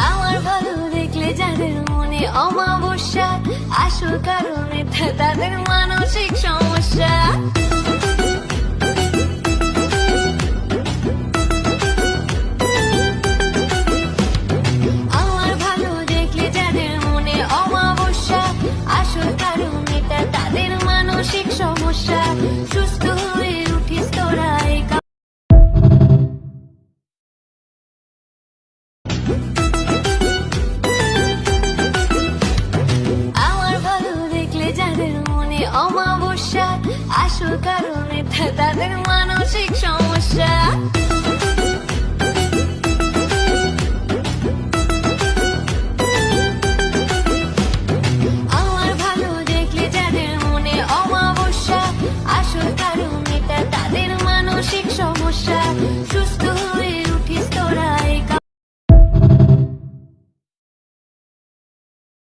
আমার ভালো দেখলে যাদের মনে অমাবস্যা, আসল কারণ এটা তাদের মানসিক সমস্যা। আমার ভালো দেখলে যাদের মনে অমাবস্যা, আসল কারণ এটা তাদের মানসিক সমস্যা। সুস্থ হয়ে উঠিস তোরা এই আমার ভালো দেখলে যাদের মনে অমাবস্যা, আসল কারণ এটা তাদের মানসিক সমস্যা। আমার ভালো দেখলে যাদের মনে অমাবস্যা, আসল কারণ এটা তাদের মানসিক সমস্যা। সুস্থ